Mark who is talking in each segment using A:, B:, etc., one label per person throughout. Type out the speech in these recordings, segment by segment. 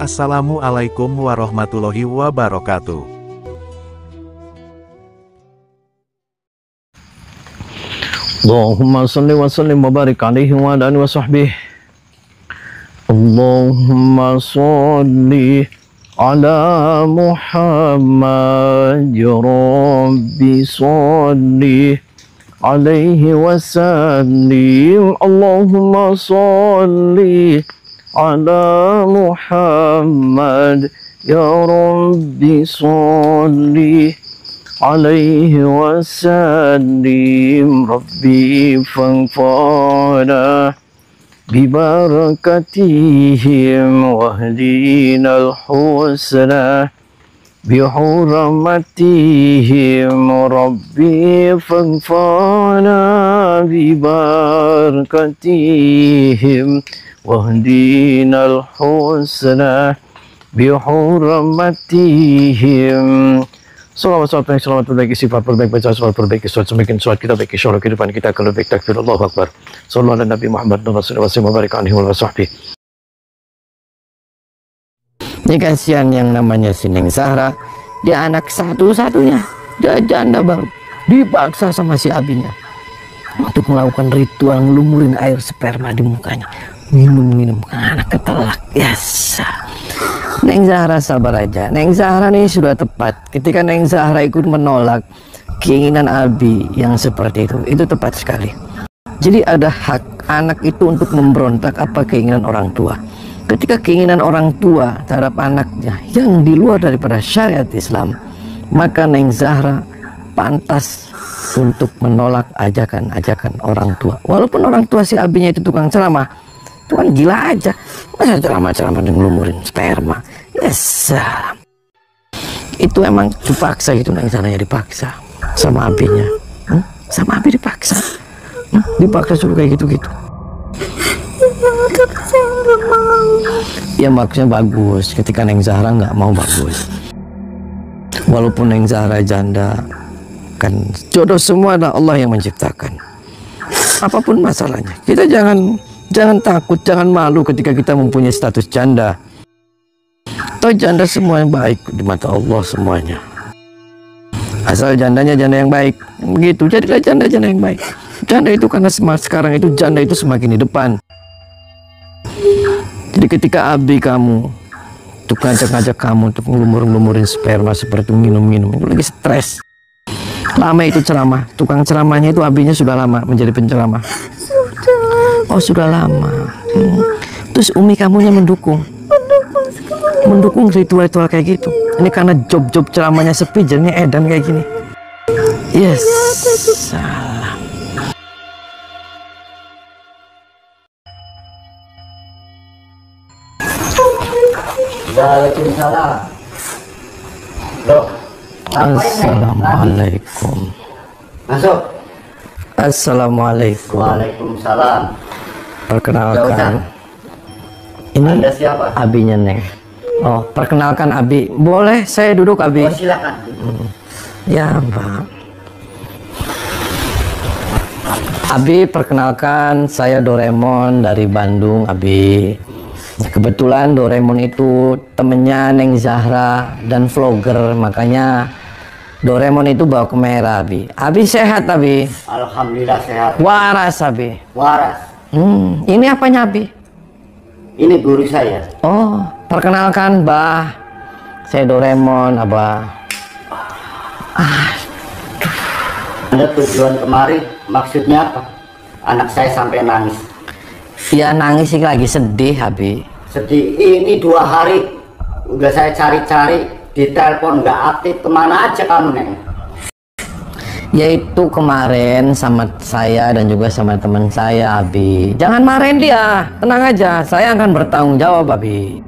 A: Assalamualaikum warahmatullahi wabarakatuh.
B: Allahumma salli wa sallim wa barik alaihi wa ala alihi wa sahbihi. Allahumma salli ala Muhammad ya Rabbi salli alaihi wa sallim. Allahumma salli ala Muhammad ya Rabbi salli alaihi wasallim. Rabbi fanfa'na bibarakatihim wahdinal husna bihurmatihim. Rabbi fanfa'na bibarakatihim wahdinal husna bihurmatihim. Salawat perbaiki sifat perbaik, baca salawat perbaiki salawat, semakin salawat kita baiki insyaallah kehidupan kita akan lebih takbir. Allahu Akbar. Sallallahu ala Nabi Muhammad Rasulullah sallallahu alaihi wa sahbihi. Ini kasihan yang namanya si Neng Zahra, dia anak satu-satunya, dia janda bang, dipaksa sama si abinya untuk melakukan ritual ngelumurin air sperma di mukanya. Minum anak ketelak. Yes. Neng Zahra sabar aja. Neng Zahra nih sudah tepat. Ketika Neng Zahra ikut menolak keinginan abi yang seperti itu tepat sekali. Jadi ada hak anak itu untuk memberontak apa keinginan orang tua. Ketika keinginan orang tua terhadap anaknya yang di luar daripada syariat Islam, maka Neng Zahra pantas untuk menolak ajakan-ajakan orang tua. Walaupun orang tua si abinya itu tukang ceramah, itu kan gila aja, masa ceramah-ceramah dan ngelumurin sperma. Yes, itu emang dipaksa gitu. Neng Zahra dipaksa sama abinya, sama abi dipaksa, dipaksa suruh kayak gitu-gitu. Ya maksudnya bagus, ketika Neng Zahra nggak mau bagus. Walaupun Neng Zahra janda, kan jodoh semua adalah Allah yang menciptakan. Apapun masalahnya, kita jangan takut, jangan malu ketika kita mempunyai status janda. Toh janda semua yang baik di mata Allah semuanya. Asal jandanya janda yang baik. Begitu, jadilah janda-janda yang baik. Janda itu karena sekarang itu janda itu semakin di depan. Jadi ketika abi kamu untuk ngajak kamu untuk ngelumurin sperma seperti minum-minum, itu lagi stres. Lama itu ceramah, tukang ceramahnya itu abinya sudah lama menjadi penceramah. Oh sudah lama. Terus umi kamunya mendukung ritual-ritual kayak gitu. Ini karena job ceramahnya sepi, jadinya edan kayak gini. Yes, salah. Waalaikumsalam. Loh, assalamualaikum.
C: Masuk.
B: Assalamualaikum.
C: Waalaikumsalam.
B: Perkenalkan, ini
C: Anda siapa?
B: abinya Neng. Oh, perkenalkan abi. Boleh saya duduk abi?
C: Oh, silakan.
B: Ya Pak. Abi, perkenalkan, saya Doraemon dari Bandung abi. Kebetulan Doraemon itu temennya Neng Zahra dan vlogger, makanya Doraemon itu bawa kamera abi. Abi sehat abi?
C: Alhamdulillah sehat.
B: Waras abi?
C: Waras.
B: Ini apanya abi?
C: Ini guru saya.
B: Oh, perkenalkan Bah, saya Doraemon abah.
C: Anda tujuan kemari maksudnya apa? Anak saya sampai nangis.
B: Ya nangis sih, lagi sedih abi.
C: Sedih. Ini 2 hari udah saya cari-cari di telepon nggak aktif. Kemana aja kamu Neng?
B: Yaitu kemarin sama saya dan juga sama teman saya abi. Jangan marahin dia, tenang aja, saya akan bertanggung jawab abi.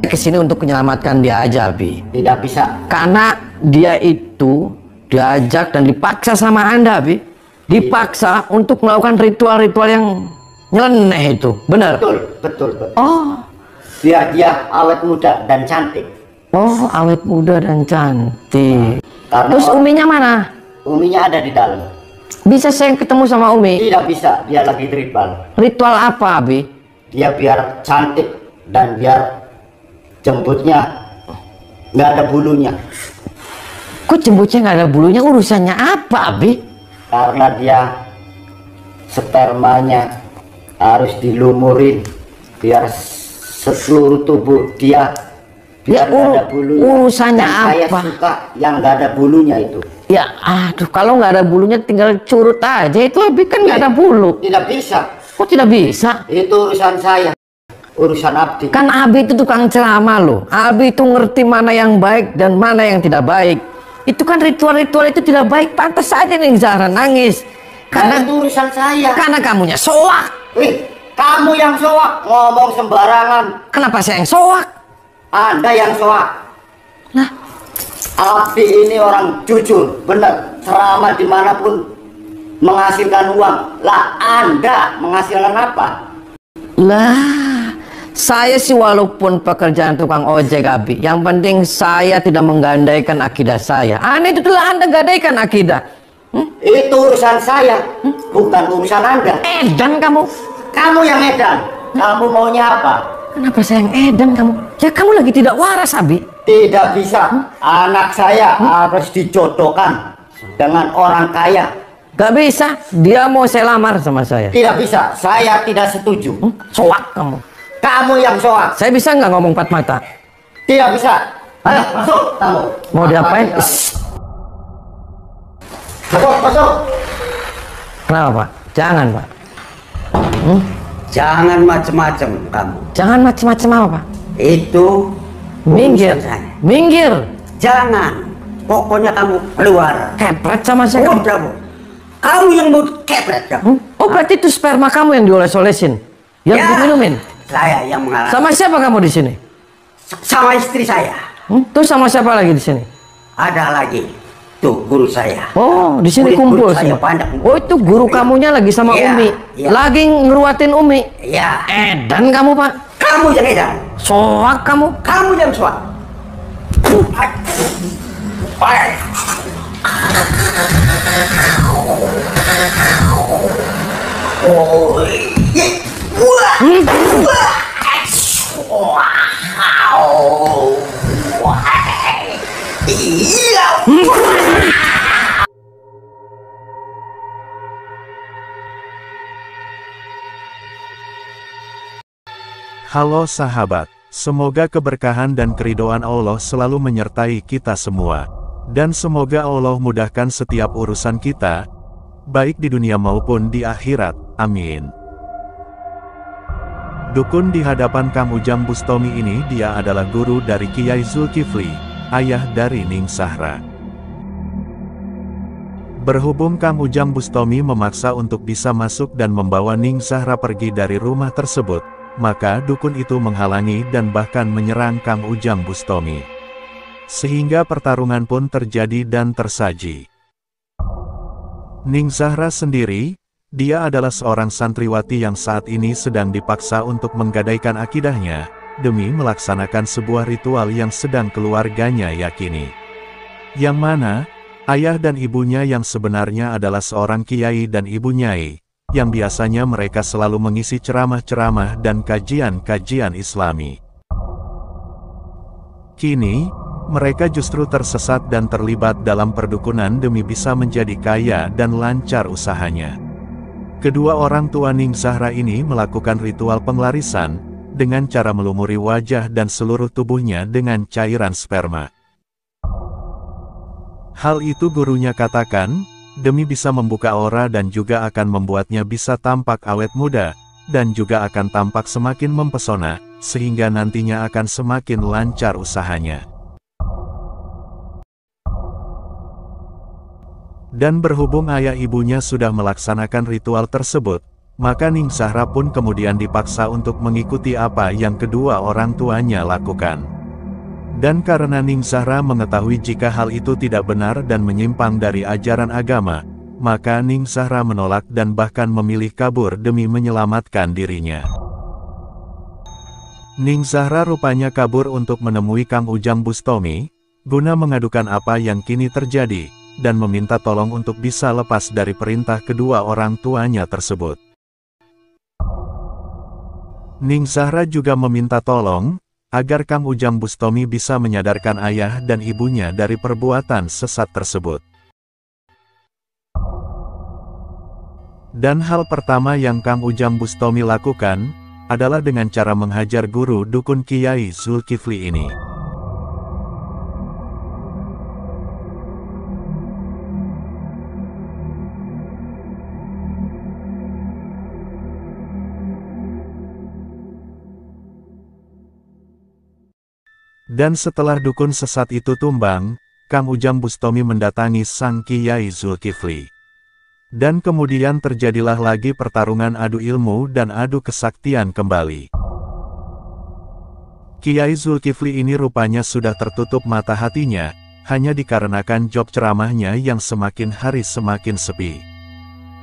B: Kesini untuk menyelamatkan dia aja abi.
C: Tidak bisa.
B: Karena dia itu diajak dan dipaksa sama Anda abi. Dipaksa untuk melakukan ritual-ritual yang nyeleneh itu, benar?
C: Betul.
B: Oh,
C: Biar dia awet muda dan cantik.
B: oh awet muda dan cantik.
C: Karena
B: Terus uminya mana?
C: Uminya ada di dalam.
B: Bisa saya ketemu sama Umi?
C: Tidak bisa, dia lagi tribal.
B: Ritual apa abi?
C: Dia biar cantik dan biar jembutnya nggak ada bulunya.
B: Kok jembutnya nggak ada bulunya? Urusannya apa, Abi?
C: Karena dia spermanya harus dilumurin biar seluruh tubuh dia biar nggak ada bulunya.
B: Urusannya
C: Dan saya
B: apa?
C: suka yang nggak ada bulunya itu.
B: Ya, aduh, kalau nggak ada bulunya tinggal curut aja. Itu Abi kan nggak ada bulu.
C: Tidak bisa.
B: Kok tidak bisa?
C: Itu urusan saya. Urusan Abdi.
B: Kan Abi itu tukang ceramah loh. Abi itu ngerti mana yang baik dan mana yang tidak baik. Itu kan ritual-ritual itu tidak baik. Pantas saja nih Zahra nangis.
C: Karena
B: Karena
C: itu urusan saya.
B: karena kamunya soak.
C: Kamu yang soak ngomong sembarangan.
B: Kenapa saya yang soak?
C: Anda yang soak.
B: Nah,
C: Abdi ini orang jujur, benar. Ceramah dimanapun menghasilkan uang. Lah Anda menghasilkan apa?
B: lah, saya sih walaupun pekerjaan tukang ojek Abi, yang penting saya tidak menggandaikan akidah saya. Aneh itu telah Anda gadaikan akidah.
C: Itu urusan saya, bukan urusan Anda.
B: Edan kamu.
C: Kamu yang edan. Kamu maunya apa?
B: Kenapa saya yang edan kamu? Ya kamu lagi tidak waras Abi.
C: Tidak bisa. Anak saya harus dijodohkan dengan orang kaya.
B: Gak bisa. Dia mau saya lamar sama saya.
C: Tidak bisa. Saya tidak setuju.
B: Soak kamu.
C: Kamu yang soak.
B: Saya bisa nggak ngomong empat mata?
C: Tidak bisa. Ayo masuk kamu.
B: Mau diapain?
C: Masuk, masuk.
B: Kenapa Pak? Jangan Pak.
C: Jangan macem-macem kamu.
B: Jangan macam-macam apa Pak?
C: Itu
B: Minggir.
C: urusan saya.
B: Minggir.
C: Jangan. Pokoknya kamu keluar.
B: Kepret sama saya.
C: Udah, Bu. Kamu yang mau kepret kamu.
B: Oh berarti itu sperma kamu yang dioles-olesin, yang
C: Ya.
B: diminumin.
C: Saya yang mengalami.
B: Sama siapa kamu di sini?
C: Sama istri saya.
B: Terus sama siapa lagi di sini?
C: Ada lagi. Tuh guru saya.
B: Oh di sini
C: Murid-murid
B: kumpul
C: saya
B: semua.
C: banyak.
B: Oh itu guru kamunya lagi sama
C: Iya,
B: Umi,
C: iya.
B: lagi ngeruatin Umi.
C: Ya.
B: Edan kamu Pak.
C: Kamu yang edan.
B: Soak kamu.
C: Kamu yang suat.
A: Halo sahabat, semoga keberkahan dan keridhaan Allah selalu menyertai kita semua. Dan semoga Allah mudahkan setiap urusan kita, baik di dunia maupun di akhirat, amin. Dukun di hadapan Kang Ujang Bustomi ini dia adalah guru dari Kiai Zulkifli, ayah dari Ning Zahra. Berhubung Kang Ujang Bustomi memaksa untuk bisa masuk dan membawa Ning Zahra pergi dari rumah tersebut, maka dukun itu menghalangi dan bahkan menyerang Kang Ujang Bustomi. Sehingga pertarungan pun terjadi dan tersaji. Ning Zahra sendiri, dia adalah seorang santriwati yang saat ini sedang dipaksa untuk menggadaikan akidahnya, demi melaksanakan sebuah ritual yang sedang keluarganya yakini. Yang mana, ayah dan ibunya yang sebenarnya adalah seorang kiai dan ibu nyai, yang biasanya mereka selalu mengisi ceramah-ceramah dan kajian-kajian islami. Kini, mereka justru tersesat dan terlibat dalam perdukunan demi bisa menjadi kaya dan lancar usahanya. Kedua orang tua Ning Zahra ini melakukan ritual penglarisan, dengan cara melumuri wajah dan seluruh tubuhnya dengan cairan sperma. Hal itu gurunya katakan, demi bisa membuka aura dan juga akan membuatnya bisa tampak awet muda, dan juga akan tampak semakin mempesona, sehingga nantinya akan semakin lancar usahanya. Dan berhubung ayah ibunya sudah melaksanakan ritual tersebut, maka Ning Zahra pun kemudian dipaksa untuk mengikuti apa yang kedua orang tuanya lakukan. Dan karena Ning Zahra mengetahui jika hal itu tidak benar dan menyimpang dari ajaran agama, maka Ning Zahra menolak dan bahkan memilih kabur demi menyelamatkan dirinya. Ning Zahra rupanya kabur untuk menemui Kang Ujang Bustomi, guna mengadukan apa yang kini terjadi, dan meminta tolong untuk bisa lepas dari perintah kedua orang tuanya tersebut. Ning Zahra juga meminta tolong, agar Kang Ujang Bustomi bisa menyadarkan ayah dan ibunya dari perbuatan sesat tersebut. Dan hal pertama yang Kang Ujang Bustomi lakukan, adalah dengan cara menghajar guru dukun Kiai Zulkifli ini. Dan setelah dukun sesat itu tumbang, Kang Ujang Bustomi mendatangi sang Kiai Zulkifli. Dan kemudian terjadilah lagi pertarungan adu ilmu dan adu kesaktian kembali. Kiai Zulkifli ini rupanya sudah tertutup mata hatinya, hanya dikarenakan job ceramahnya yang semakin hari semakin sepi.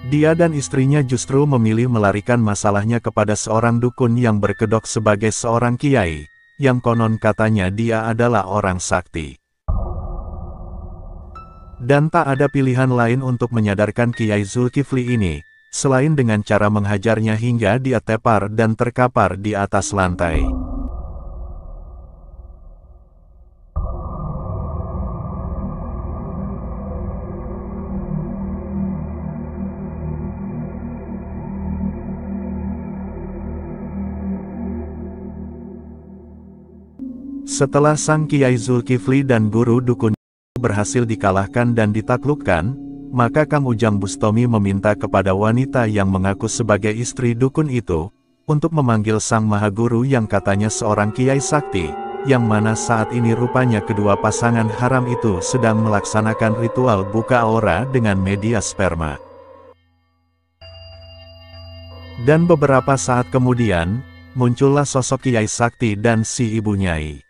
A: Dia dan istrinya justru memilih melarikan masalahnya kepada seorang dukun yang berkedok sebagai seorang kiai, yang konon katanya dia adalah orang sakti. Dan tak ada pilihan lain untuk menyadarkan Kiai Zulkifli ini, selain dengan cara menghajarnya hingga dia tepar dan terkapar di atas lantai. Setelah sang Kiai Zulkifli dan guru dukun berhasil dikalahkan dan ditaklukkan, maka Kang Ujang Bustomi meminta kepada wanita yang mengaku sebagai istri dukun itu, untuk memanggil sang mahaguru yang katanya seorang kiai sakti, yang mana saat ini rupanya kedua pasangan haram itu sedang melaksanakan ritual buka aura dengan media sperma. Dan beberapa saat kemudian, muncullah sosok kiai sakti dan si ibu nyai.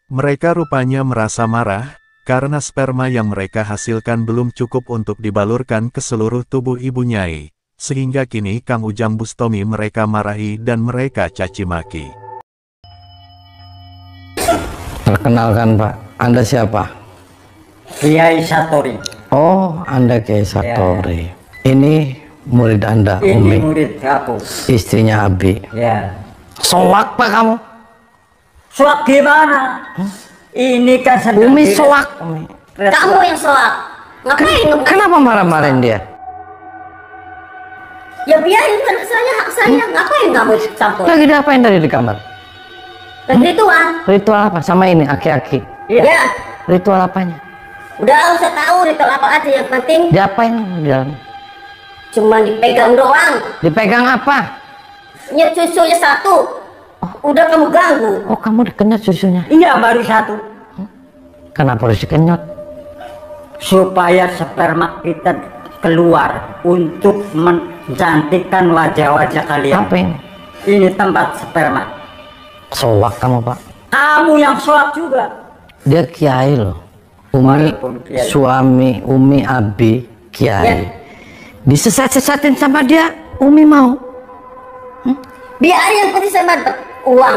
A: Mereka rupanya merasa marah, karena sperma yang mereka hasilkan belum cukup untuk dibalurkan ke seluruh tubuh ibu nyai, sehingga kini Kang Ujang Bustomi mereka marahi dan mereka caci maki.
B: Perkenalkan Pak, Anda siapa?
C: Kiai Satori.
B: Oh, Anda Kiai Satori. Ini murid Anda,
C: Ini
B: Umi.
C: murid aku.
B: Istrinya Abi.
C: Ya.
B: Soak Pak kamu?
C: Soak gimana? Ini kan sedang
B: Umi soak.
D: Kamu yang soak. Ngapain kamu?
B: Kenapa marah-marahin dia?
D: Ya biarin, kan saya, hak saya. Ngapain kamu campur?
B: Lagi diapain tadi di kamar?
D: Ritual.
B: Ritual apa? Sama ini, aki-aki.
D: Ya.
B: Ritual apanya?
D: Udah usah tahu ritual apa aja, yang penting
B: Diapain di dalam?
D: cuma dipegang doang.
B: Dipegang apa?
D: Nyet susunya satu. Udah kamu ganggu.
B: Oh, kamu dikenyot susunya.
C: Iya, baru satu.
B: Kenapa harus dikenyot?
C: Supaya sperma kita keluar untuk mencantikkan wajah-wajah kalian.
B: Apa ini?
C: Ini tempat sperma.
B: Soak kamu Pak.
C: Kamu yang soak juga.
B: Dia kiai loh. Umi,
C: Walaupun kiai.
B: suami Umi Abi kiai.
D: Ya.
B: Disesat-sesatin sama dia, Umi mau.
D: Biarin, yang penting saya dapat uang.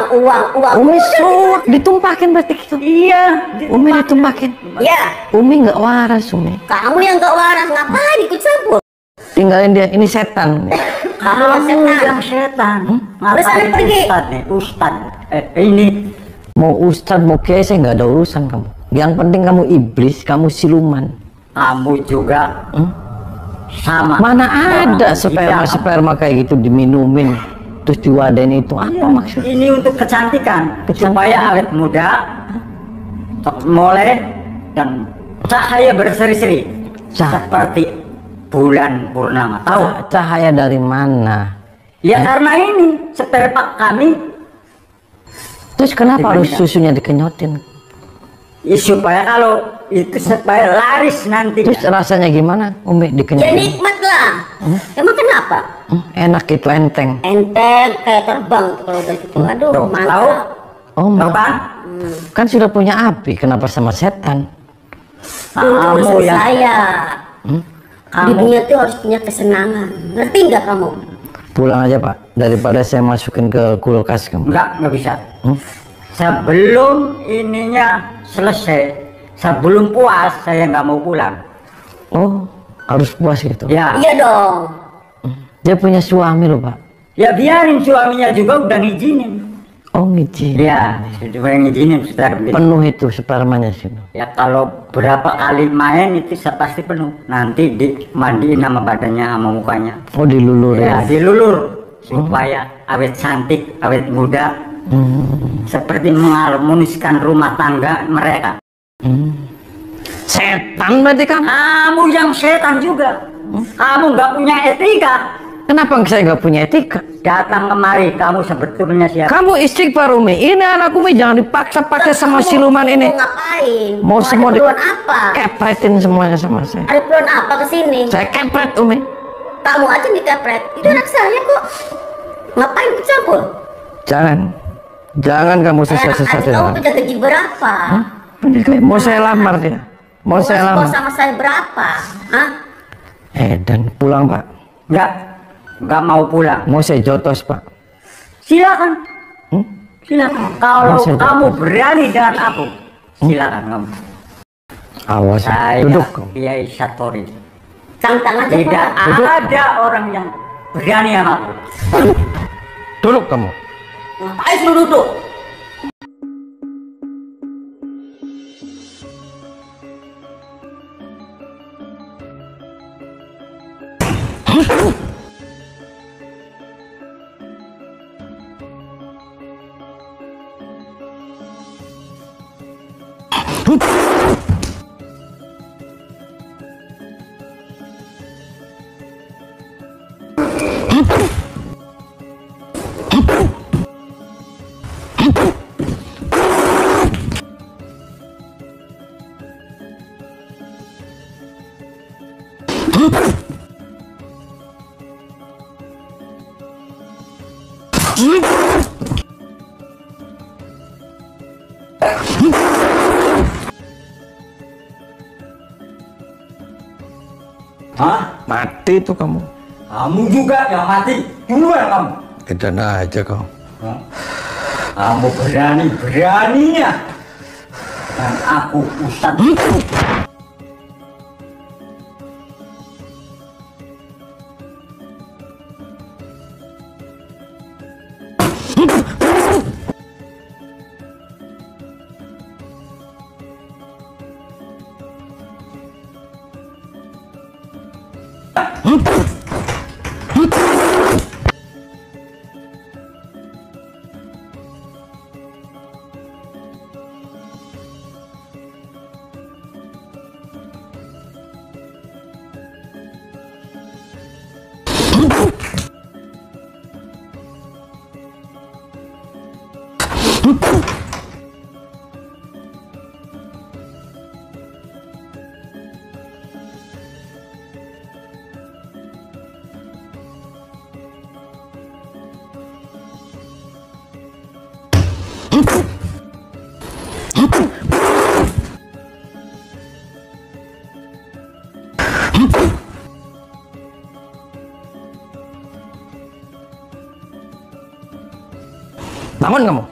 B: Umi suruh ditumpakin berarti gitu.
C: Iya.
B: Umi ditumpakin.
D: Ya,
B: Umi nggak waras Umi.
D: kamu yang gak waras. Ngapain ikut campur?
B: Tinggalin dia, ini setan.
C: Kamu yang setan.
D: Udah sana pergi.
C: Ustad nih, Ustad. Ini
B: Mau ustad mau kiai saya nggak ada urusan kamu. Yang penting kamu iblis, kamu siluman.
C: kamu juga sama.
B: Mana ada
C: Iya.
B: sperma kayak gitu diminumin terus diwadain itu apa maksud?
C: Ini untuk kecantikan,
B: Kecantikan.
C: supaya awet muda, molek dan cahaya berseri-seri seperti bulan purnama. Tahu?
B: Cahaya dari mana?
C: Ya karena ini sperma kami
B: Terus kenapa harus
C: Dibandingkan.
B: susunya dikenyotin?
C: ya, supaya kalau itu supaya laris nanti.
B: Terus rasanya gimana Umi
D: Ya
B: dikenyotin?
D: nikmat lah. Emang kenapa?
B: Enak itu enteng.
D: Enteng kayak terbang tuh kalau udah gitu. Aduh,
C: Tahu?
D: mantap.
B: Oh,
C: Tahu kan?
B: kan sudah punya api, kenapa sama setan?
D: Untuk
C: Kamu yang
D: saya. Di
C: kamu
D: dunia tuh harus punya kesenangan. Ngerti nggak kamu?
B: Pulang aja Pak, daripada saya masukin ke kulkas kamu.
C: nggak bisa. Sebelum ininya selesai, sebelum puas saya nggak mau pulang.
B: Oh, harus puas gitu.
C: Ya,
D: Iya dong.
B: Dia punya suami loh Pak.
C: Ya biarin, suaminya juga udah ngizinin.
B: Oh ngizin.
C: Ya, sudah ngizinin sudah.
B: Penuh itu spermanya sih.
C: Ya kalau berapa kali main itu pasti penuh. Nanti dimandiin sama badannya sama mukanya.
B: Oh dilulur
C: Ya,
B: ya.
C: dilulur supaya awet cantik, awet muda. Seperti mengharmoniskan rumah tangga mereka.
B: Setan berarti kamu.
C: Kamu yang setan juga. Kamu nggak punya etika.
B: Kenapa saya nggak punya etika?
C: Datang kemari, kamu sebetulnya siapa?
B: Kamu istighfar Umi. Ini anak Umi jangan dipaksa pakai sama siluman ini.
D: Mau ngapain?
B: Mau semua
D: ada keperluan apa?
B: kepretin semuanya sama saya.
D: Ada keperluan apa kesini?
B: Saya kepret Umi.
D: Kamu aja dikepret. Itu anak saya kok. Ngapain ikut campur?
B: Jangan kamu sesat-sesatin.
D: Kamu punya gaji berapa?
B: Mau saya lamar dia. Mau saya lamar.
D: Sama saya berapa? Hah?
B: Dan pulang Pak.
C: Nggak mau pulang.
B: Mau saya jotos Pak.
C: Silakan. Silakan. Kalau
B: Saya
C: kamu berani dengan aku, silakan kamu.
B: Awas
C: Saya
B: duduk.
C: Kiai Satori.
D: Cangkang aja.
C: Tidak
D: Pak.
C: ada orang yang berani sama aku.
B: Duduk kamu.
D: Ngapain lu duduk?
C: Hah?
B: Mati tuh kamu.
C: Kamu juga yang mati. Duluan kamu.
B: Edan aja kau.
C: Hah? Kamu berani-beraninya. Dan aku Ustadz.
B: Bangun kamu.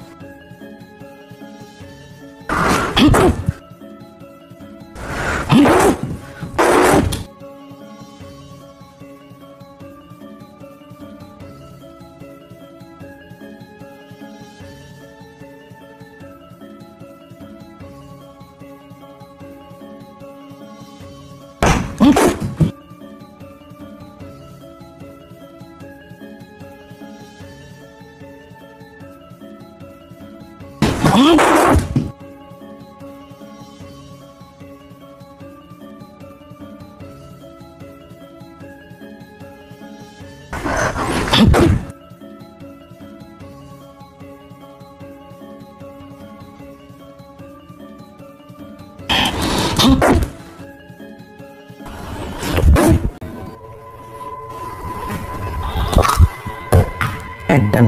B: Edan.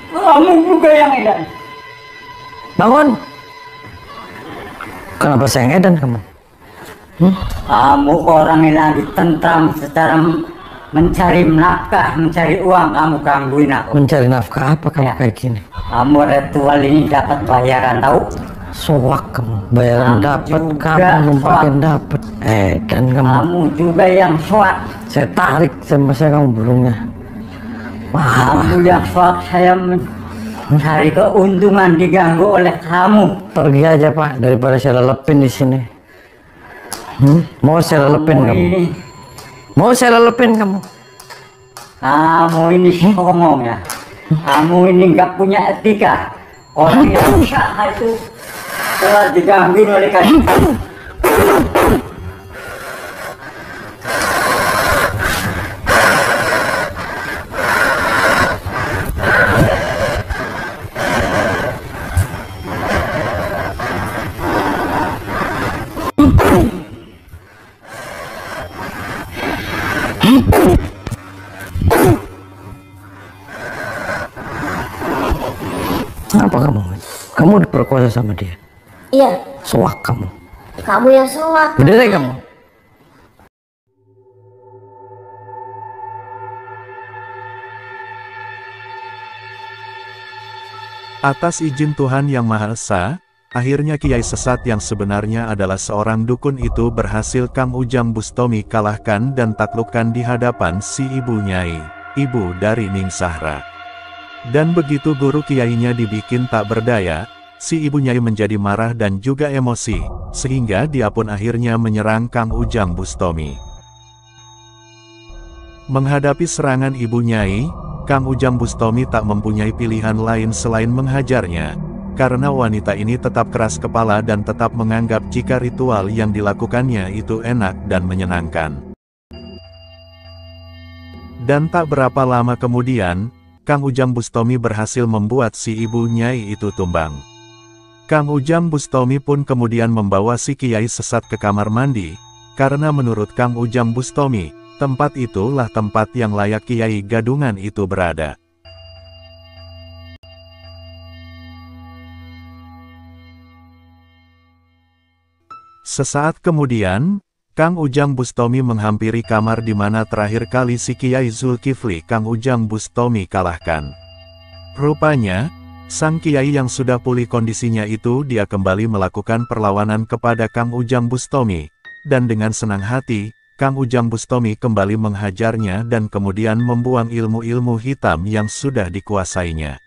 C: Kamu juga yang edan.
B: Bangun. Kenapa saya edan kamu?
C: Kamu orang yang lagi tentram secara mencari nafkah, mencari uang, kamu gangguin aku.
B: Mencari nafkah apa kamu
C: Ya.
B: kayak gini?
C: Kamu ritual ini dapat bayaran, tahu?
B: Soak kamu, bayaran
C: Kamu
B: dapat,
C: juga
B: kamu numpakin
C: soak.
B: dapat. Dan kamu,
C: Kamu juga yang soak.
B: saya tarik sama saya kamu burungnya.
C: Kamu yang suap saya mencari keuntungan diganggu oleh kamu.
B: Pergi aja Pak, daripada saya lelepin di sini. Mau saya lelepin kamu? Mau saya lelepin kamu?
C: Kamu ini songong ya. Kamu ini nggak punya etika. Orang yang usaha itu telah diganggu oleh kamu.
B: Apa kamu? Kamu diperkosa sama dia?
D: Iya,
B: Soak kamu.
D: kamu yang soak.
B: Berdiri kamu.
A: Atas izin Tuhan Yang Maha Esa, akhirnya kiai sesat yang sebenarnya adalah seorang dukun itu berhasil Kang Ujang Bustomi kalahkan dan taklukkan di hadapan si ibu Nyai, ibu dari Ning Sahra. Dan begitu guru kiainya dibikin tak berdaya, si ibu Nyai menjadi marah dan juga emosi, sehingga dia pun akhirnya menyerang Kang Ujang Bustomi. Menghadapi serangan ibu Nyai, Kang Ujang Bustomi tak mempunyai pilihan lain selain menghajarnya, karena wanita ini tetap keras kepala dan tetap menganggap jika ritual yang dilakukannya itu enak dan menyenangkan. Dan tak berapa lama kemudian, Kang Ujang Bustomi berhasil membuat si ibu Nyai itu tumbang. Kang Ujang Bustomi pun kemudian membawa si kiai sesat ke kamar mandi, karena menurut Kang Ujang Bustomi, tempat itulah tempat yang layak kiai gadungan itu berada. Sesaat kemudian, Kang Ujang Bustomi menghampiri kamar di mana terakhir kali si Kiai Zulkifli Kang Ujang Bustomi kalahkan. Rupanya, sang kiai yang sudah pulih kondisinya itu dia kembali melakukan perlawanan kepada Kang Ujang Bustomi, dan dengan senang hati, Kang Ujang Bustomi kembali menghajarnya dan kemudian membuang ilmu-ilmu hitam yang sudah dikuasainya.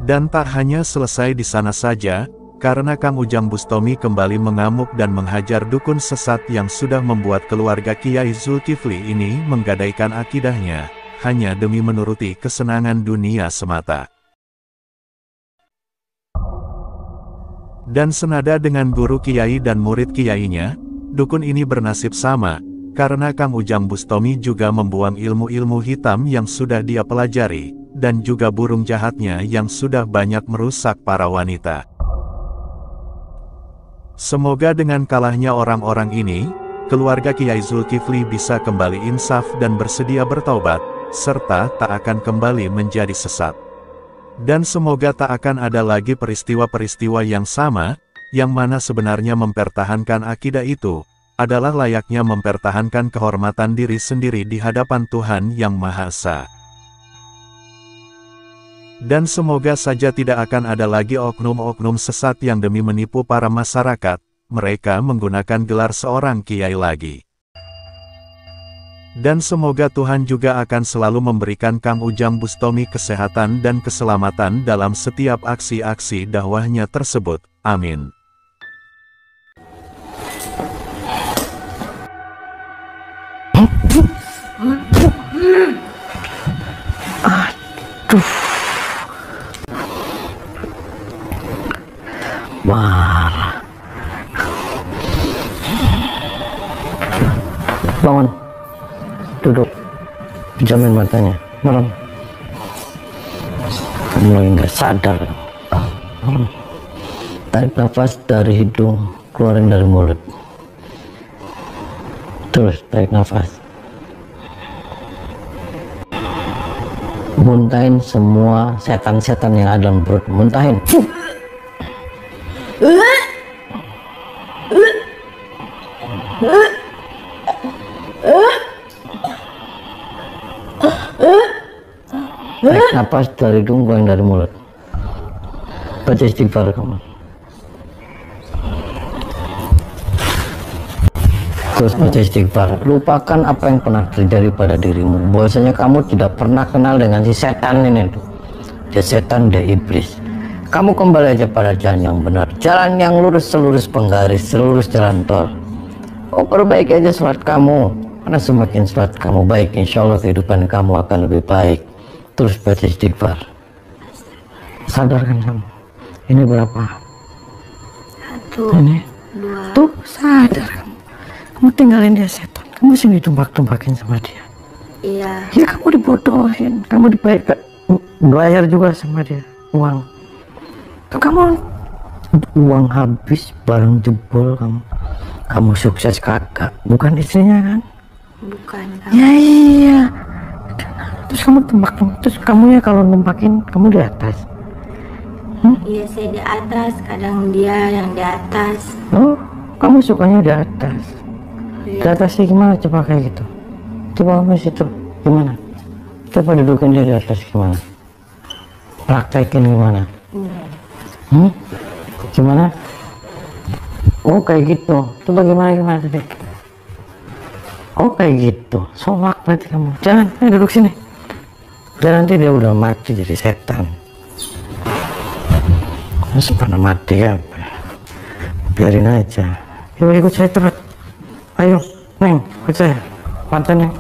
A: Dan tak hanya selesai di sana saja, karena Kang Ujang Bustomi kembali mengamuk dan menghajar dukun sesat yang sudah membuat keluarga Kiai Zulkifli ini menggadaikan akidahnya, hanya demi menuruti kesenangan dunia semata. Dan senada dengan guru Kiai dan murid Kiainya, dukun ini bernasib sama, karena Kang Ujang Bustomi juga membuang ilmu-ilmu hitam yang sudah dia pelajari, dan juga burung jahatnya yang sudah banyak merusak para wanita. Semoga dengan kalahnya orang-orang ini, keluarga Kiai Zulkifli bisa kembali insaf dan bersedia bertaubat, serta tak akan kembali menjadi sesat. Dan semoga tak akan ada lagi peristiwa-peristiwa yang sama, yang mana sebenarnya mempertahankan akidah itu, adalah layaknya mempertahankan kehormatan diri sendiri di hadapan Tuhan Yang Maha Esa. Dan semoga saja tidak akan ada lagi oknum-oknum sesat yang demi menipu para masyarakat, mereka menggunakan gelar seorang kiai lagi. Dan semoga Tuhan juga akan selalu memberikan Kang Ujang Bustomi kesehatan dan keselamatan dalam setiap aksi-aksi dakwahnya tersebut. Amin.
B: Aduh. Marah. Bangun. Duduk. Jamin matanya. Malam. Kamu lagi nggak sadar. Tarik nafas dari hidung, keluarin dari mulut. Terus tarik nafas. Muntahin semua setan-setan yang ada dalam perut. Muntahin. Tarik napas dari hidung, buang dari mulut. Baca istighfar kamu. Terus baca istighfar. Lupakan apa yang pernah terjadi pada dirimu. Bahwasanya kamu tidak pernah kenal dengan si setan ini tuh. Dia setan, dia iblis. Kamu kembali aja pada jalan yang benar, jalan yang lurus, selurus penggaris, selurus jalan tol. Oh, perbaiki aja sholat kamu, karena semakin sholat kamu baik, insya Allah kehidupan kamu akan lebih baik. Terus baca istighfar. Sadarkan kamu. Ini berapa?
D: 1,
B: Ini
D: 2.
B: tuh sadar kamu. Kamu tinggalin dia setan. Kamu sini tumbak-tumbakin sama dia.
D: Iya.
B: Ya kamu dibodohin. Kamu dibayar juga sama dia uang. Tuh kamu uang habis, barang jebol kamu. Kamu sukses kakak, bukan istrinya kan?
D: Bukan, Kang.
B: Ya iya. Terus kamu tembak, terus kamu ya kalau nempakin kamu di atas.
D: Iya, saya di atas, kadang dia yang di atas.
B: Oh, kamu sukanya di atas. Di atasnya gimana? Coba kayak gitu. Coba kamu situ gimana? Coba dudukin dia di atas gimana? Praktekin gimana? Gimana? Oh kayak gitu. Coba gimana tadi? Oh kayak gitu. Soak berarti kamu. Jangan, duduk sini. Dan nanti dia udah mati jadi setan. Terus pernah mati ya? Biarin aja. Yuk ikut saya terus. Ayo, Neng, ikut saya. Pantai Neng.